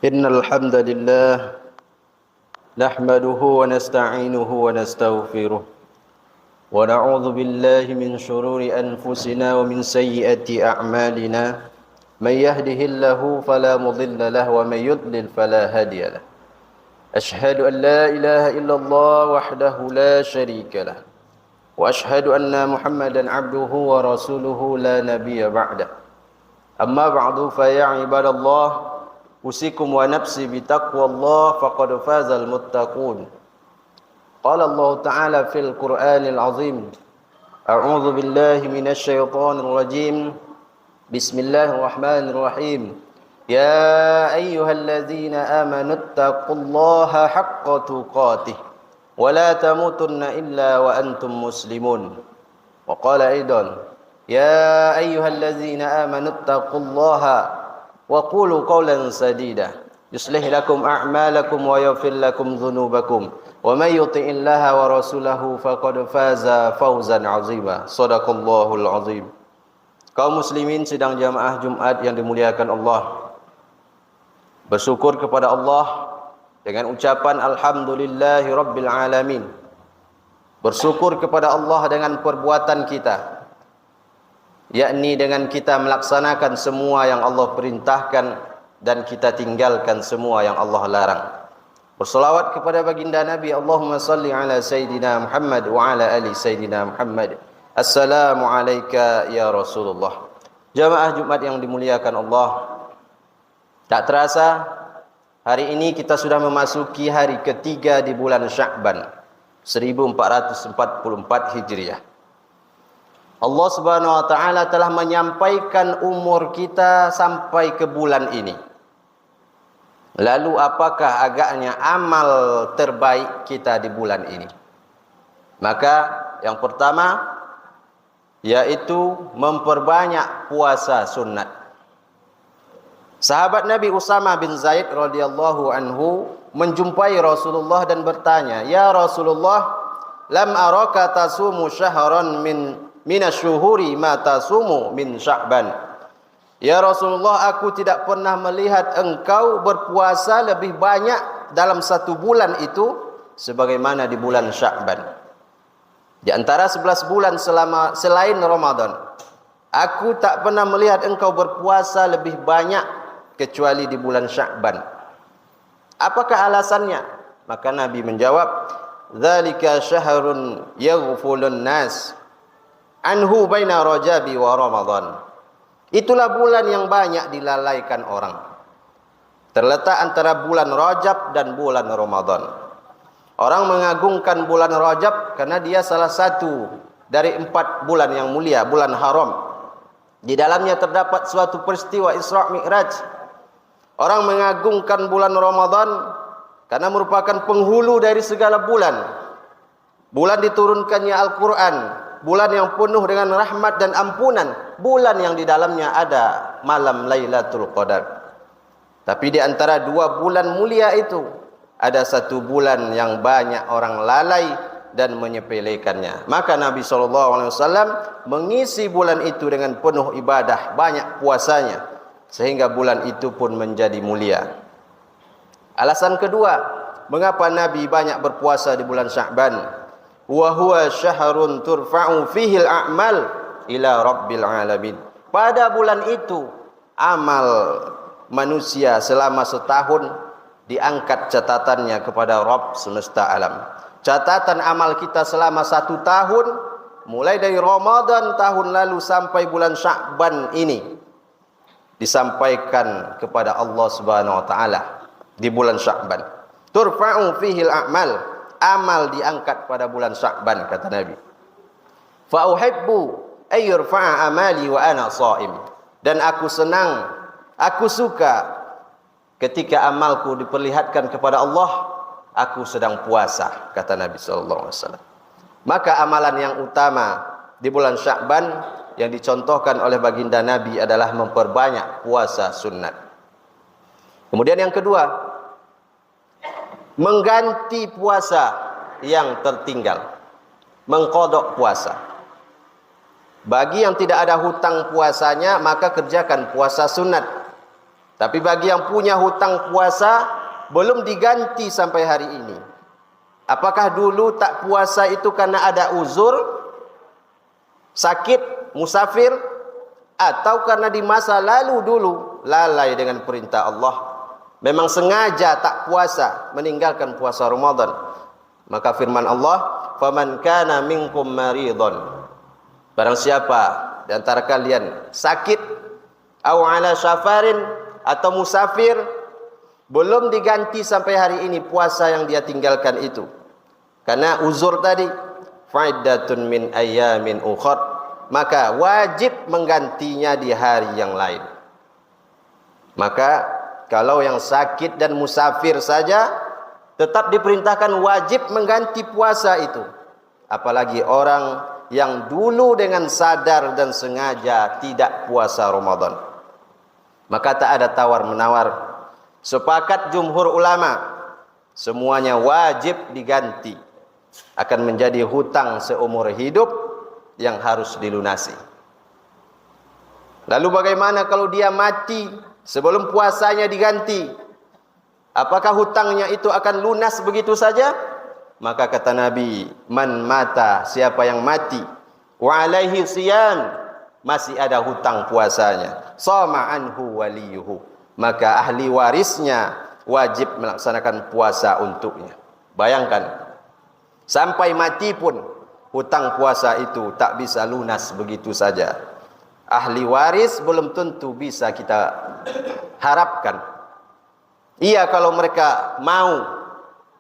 إن الحمد لله نحمده ونستعينه ونستغفره ونعوذ بالله من شرور أنفسنا ومن سيئات أعمالنا من يهده الله فلا مضل له ومن يضلل فلا هادي له أشهد أن لا إله إلا الله وحده لا شريك له وأشهد أن محمدا عبده ورسوله لا نبي بعده أما بعد فيا عباد الله أوصيكم ونفسي بتقوى الله فقد فاز المتقون قال الله تعالى في القرآن العظيم أعوذ بالله من الشيطان الرجيم بسم الله الرحمن الرحيم يا أيها الذين آمنوا اتقوا الله حق تقاته ولا تموتن إلا وأنتم مسلمون وقال أيضا يا أيها الذين آمنوا اتقوا الله وقولوا قولا سديدا يصلح لكم أعمالكم ويغفر لكم ذنوبكم ومن يطع الله ورسوله فقد فاز فوزا عظيما صدق الله العظيم. Kaum muslimin sidang jamaah Jumat yang dimuliakan Allah, bersyukur kepada Allah dengan ucapan alhamdulillahi rabbil alamin. Bersyukur kepada Allah dengan perbuatan kita, yakni dengan kita melaksanakan semua yang Allah perintahkan dan kita tinggalkan semua yang Allah larang. Berselawat kepada baginda Nabi, Allahumma salli ala Sayyidina Muhammad wa ala ali Sayyidina Muhammad. Assalamu alayka ya Rasulullah. Jamaah Jumat yang dimuliakan Allah, tak terasa hari ini kita sudah memasuki hari ketiga di bulan Sya'ban 1444 Hijriah. Allah Subhanahu wa taala telah menyampaikan umur kita sampai ke bulan ini. Lalu apakah agaknya amal terbaik kita di bulan ini? Maka yang pertama yaitu memperbanyak puasa sunat. Sahabat Nabi Usama bin Zaid radhiyallahu anhu menjumpai Rasulullah dan bertanya, "Ya Rasulullah, lam araka tasumu syahran minasyuhuri ma tasumu min Sya'ban." Ya Rasulullah, aku tidak pernah melihat engkau berpuasa lebih banyak dalam satu bulan itu sebagaimana di bulan Sya'ban. Di antara 11 bulan selain Ramadan, aku tak pernah melihat engkau berpuasa lebih banyak kecuali di bulan Sya'ban. Apakah alasannya? Maka Nabi menjawab, "Dzalika syahrun yaghfulun nas anhu baina Rajabi wa Ramadan." Itulah bulan yang banyak dilalaikan orang. Terletak antara bulan Rajab dan bulan Ramadan. Orang mengagungkan bulan Rajab karena dia salah satu dari 4 bulan yang mulia, bulan haram. Di dalamnya terdapat suatu peristiwa Isra' Mi'raj. Orang mengagungkan bulan Ramadan karena merupakan penghulu dari segala bulan. Bulan diturunkannya Al-Quran, bulan yang penuh dengan rahmat dan ampunan, bulan yang di dalamnya ada malam Lailatul Qadar. Tapi di antara 2 bulan mulia itu ada satu bulan yang banyak orang lalai dan menyepelekannya. Maka Nabi SAW mengisi bulan itu dengan penuh ibadah, banyak puasanya, sehingga bulan itu pun menjadi mulia. Alasan kedua, mengapa Nabi banyak berpuasa di bulan Sya'ban? Wa huwa syahrun turfa'u fihi al-a'mal ila rabbil alamin. Pada bulan itu amal manusia selama setahun diangkat catatannya kepada Rabb semesta alam. Catatan amal kita selama 1 tahun, mulai dari Ramadan tahun lalu sampai bulan Sya'ban ini, disampaikan kepada Allah Subhanahu wa taala di bulan Sya'ban. Turfa'u fihi al-a'mal, amal diangkat pada bulan Sya'ban, kata Nabi. Fa uhibbu ay yurfa'a amali wa ana sha'im. Dan aku senang, aku suka ketika amalku diperlihatkan kepada Allah, aku sedang puasa, kata Nabi sallallahu alaihi wasallam. Maka amalan yang utama di bulan Sya'ban yang dicontohkan oleh baginda Nabi adalah memperbanyak puasa sunat. Kemudian yang kedua, mengganti puasa yang tertinggal, mengqadha puasa. Bagi yang tidak ada hutang puasanya, maka kerjakan puasa sunat. Tapi bagi yang punya hutang puasa belum diganti sampai hari ini. Apakah dulu tak puasa itu karena ada uzur, sakit, musafir, atau karena di masa lalu dulu lalai dengan perintah Allah, memang sengaja tak puasa, meninggalkan puasa Ramadan? Maka firman Allah, "Faman kana minkum maridun." Barang siapa di antara kalian sakit, au ala safarin, atau musafir, belum diganti sampai hari ini puasa yang dia tinggalkan itu karena uzur tadi, fa'iddatun min ayyamin ukhar, maka wajib menggantinya di hari yang lain. Maka kalau yang sakit dan musafir saja tetap diperintahkan wajib mengganti puasa itu, apalagi orang yang dulu dengan sadar dan sengaja tidak puasa Ramadan. Maka tak ada tawar-menawar. Sepakat jumhur ulama, semuanya wajib diganti. Akan menjadi hutang seumur hidup yang harus dilunasi. Lalu bagaimana kalau dia mati sebelum puasanya diganti? Apakah hutangnya itu akan lunas begitu saja? Maka kata Nabi, man mata, siapa yang mati, wa alaihi siyam, masih ada hutang puasanya, sama anhu waliyuhu, maka ahli warisnya wajib melaksanakan puasa untuknya. Bayangkan, sampai mati pun hutang puasa itu tak bisa lunas begitu saja. Ahli waris belum tentu bisa kita harapkan. Iya kalau mereka mau,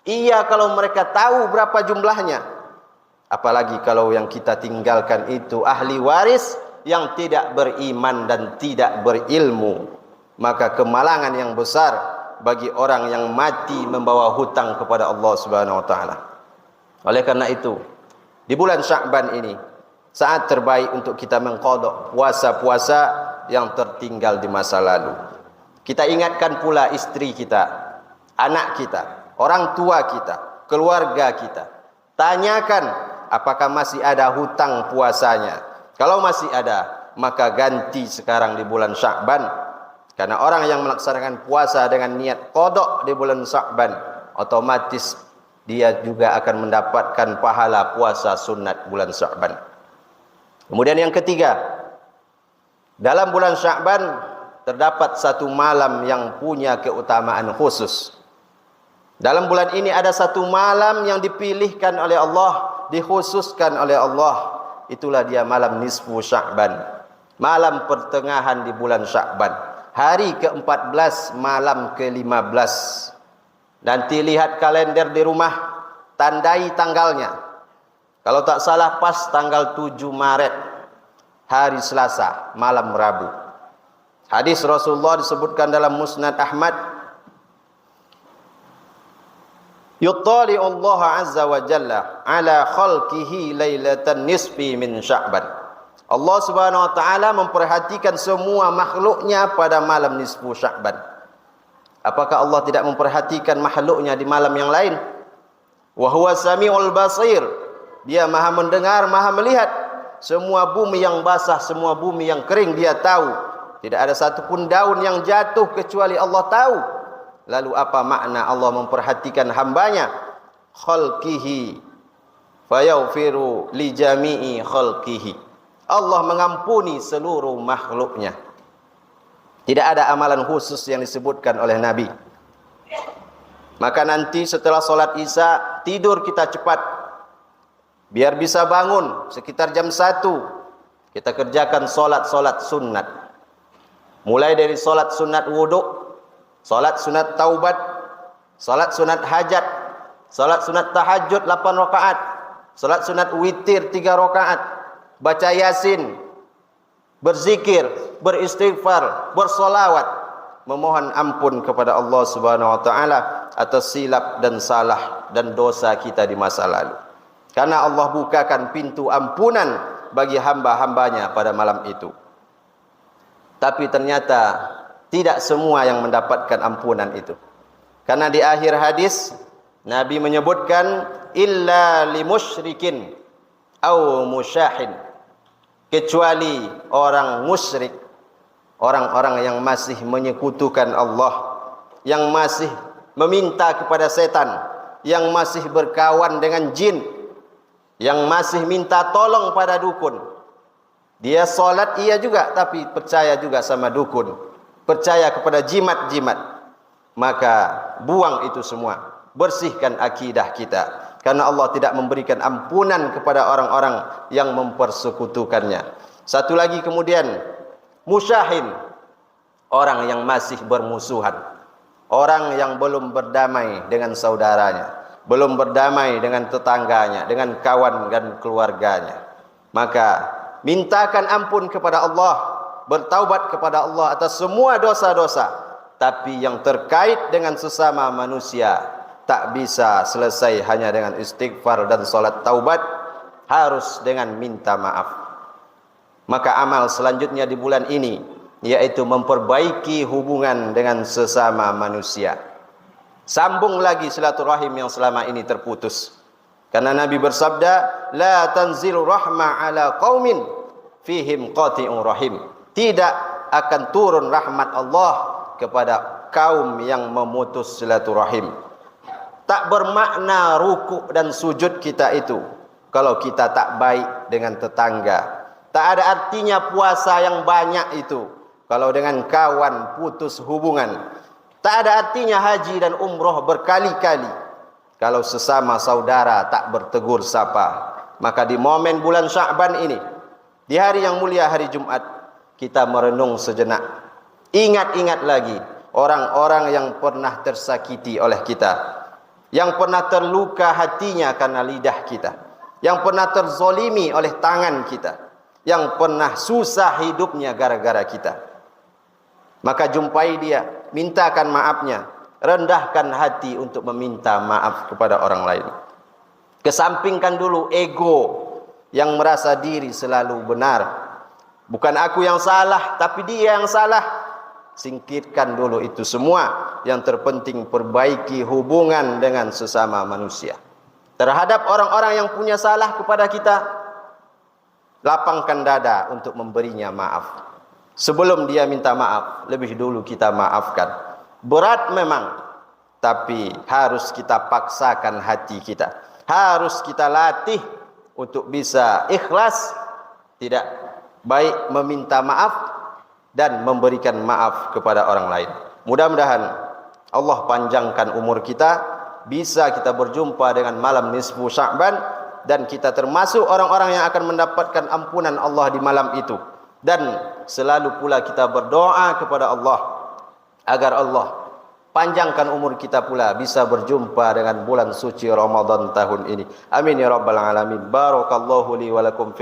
iya kalau mereka tahu berapa jumlahnya. Apalagi kalau yang kita tinggalkan itu ahli waris yang tidak beriman dan tidak berilmu. Maka kemalangan yang besar bagi orang yang mati membawa hutang kepada Allah Subhanahu wa taala. Oleh karena itu, di bulan Sya'ban ini saat terbaik untuk kita mengqadha puasa-puasa yang tertinggal di masa lalu. Kita ingatkan pula istri kita, anak kita, orang tua kita, keluarga kita. Tanyakan apakah masih ada hutang puasanya. Kalau masih ada, maka ganti sekarang di bulan Sya'ban. Karena orang yang melaksanakan puasa dengan niat qadha di bulan Sya'ban, otomatis dia juga akan mendapatkan pahala puasa sunat bulan Sya'ban. Kemudian yang ketiga, dalam bulan Sya'ban terdapat satu malam yang punya keutamaan khusus. Dalam bulan ini ada satu malam yang dipilihkan oleh Allah, dikhususkan oleh Allah. Itulah dia malam nisfu Sya'ban, malam pertengahan di bulan Sya'ban. Hari ke-14, malam ke-15. Nanti lihat kalender di rumah, tandai tanggalnya. Kalau tak salah pas tanggal 7 Maret, hari Selasa, malam Rabu. Hadis Rasulullah disebutkan dalam Musnad Ahmad, yuttali Allah Azza wa Jalla ala khalqihi lailatan nisfi min Sya'ban. Allah Subhanahu wa taala memperhatikan semua makhluknya pada malam nisfu Sya'ban. Apakah Allah tidak memperhatikan makhluknya di malam yang lain? Wa huwa samiul basir. Dia Maha mendengar, Maha melihat. Semua bumi yang basah, semua bumi yang kering dia tahu. Tidak ada satupun daun yang jatuh kecuali Allah tahu. Lalu apa makna Allah memperhatikan hambanya? Khalqihi fayaghfiru li jami'i khalqihi. Allah mengampuni seluruh makhluknya. Tidak ada amalan khusus yang disebutkan oleh Nabi. Maka nanti setelah sholat Isya, tidur kita cepat. Biar bisa bangun sekitar jam 1. Kita kerjakan sholat-sholat sunat. Mulai dari sholat sunat wudhu, sholat sunat taubat, sholat sunat hajat, sholat sunat tahajud 8 rakaat, sholat sunat witir 3 rakaat, baca Yasin, berzikir, beristighfar, bersolawat, memohon ampun kepada Allah Subhanahu wa taala atas silap dan salah dan dosa kita di masa lalu. Karena Allah bukakan pintu ampunan bagi hamba-hambanya pada malam itu. Tapi ternyata tidak semua yang mendapatkan ampunan itu. Karena di akhir hadis Nabi menyebutkan illa limusyrikin au musyahin, kecuali orang musyrik orang-orang yang masih menyekutukan Allah, yang masih meminta kepada setan, yang masih berkawan dengan jin, yang masih minta tolong pada dukun. Dia solat iya juga, tapi percaya juga sama dukun, percaya kepada jimat-jimat. Maka buang itu semua, bersihkan akidah kita, karena Allah tidak memberikan ampunan kepada orang-orang yang mempersekutukannya. Satu lagi kemudian, musyahin, orang yang masih bermusuhan, orang yang belum berdamai dengan saudaranya, belum berdamai dengan tetangganya, dengan kawan dan keluarganya. Maka mintakan ampun kepada Allah, bertaubat kepada Allah atas semua dosa-dosa. Tapi yang terkait dengan sesama manusia tak bisa selesai hanya dengan istighfar dan salat taubat, harus dengan minta maaf. Maka amal selanjutnya di bulan ini yaitu memperbaiki hubungan dengan sesama manusia. Sambung lagi silaturahim yang selama ini terputus. Karena Nabi bersabda, la tanzilu rahma ala qaumin fihim qati'ur rahim. Tidak akan turun rahmat Allah kepada kaum yang memutus silaturahim. Tak bermakna rukuk dan sujud kita itu kalau kita tak baik dengan tetangga. Tak ada artinya puasa yang banyak itu kalau dengan kawan putus hubungan. Tak ada artinya haji dan umroh berkali-kali kalau sesama saudara tak bertegur sapa. Maka di momen bulan Sya'ban ini, di hari yang mulia hari Jumat, kita merenung sejenak. Ingat-ingat lagi orang-orang yang pernah tersakiti oleh kita, yang pernah terluka hatinya karena lidah kita, yang pernah terzolimi oleh tangan kita, yang pernah susah hidupnya gara-gara kita. Maka jumpai dia, mintakan maafnya, rendahkan hati untuk meminta maaf kepada orang lain. Kesampingkan dulu ego yang merasa diri selalu benar. Bukan aku yang salah, tapi dia yang salah. Singkirkan dulu itu semua. Yang terpenting perbaiki hubungan dengan sesama manusia. Terhadap orang-orang yang punya salah kepada kita, lapangkan dada untuk memberinya maaf. Sebelum dia minta maaf, lebih dulu kita maafkan. Berat memang, tapi harus kita paksakan hati kita. Harus kita latih untuk bisa ikhlas, tidak baik meminta maaf dan memberikan maaf kepada orang lain. Mudah-mudahan Allah panjangkan umur kita, bisa kita berjumpa dengan malam nisfu Sya'ban, dan kita termasuk orang-orang yang akan mendapatkan ampunan Allah di malam itu. Dan selalu pula kita berdoa kepada Allah agar Allah panjangkan umur kita pula bisa berjumpa dengan bulan suci Ramadan tahun ini. Amin ya rabbal alamin. Barakallahu li wa lakum fi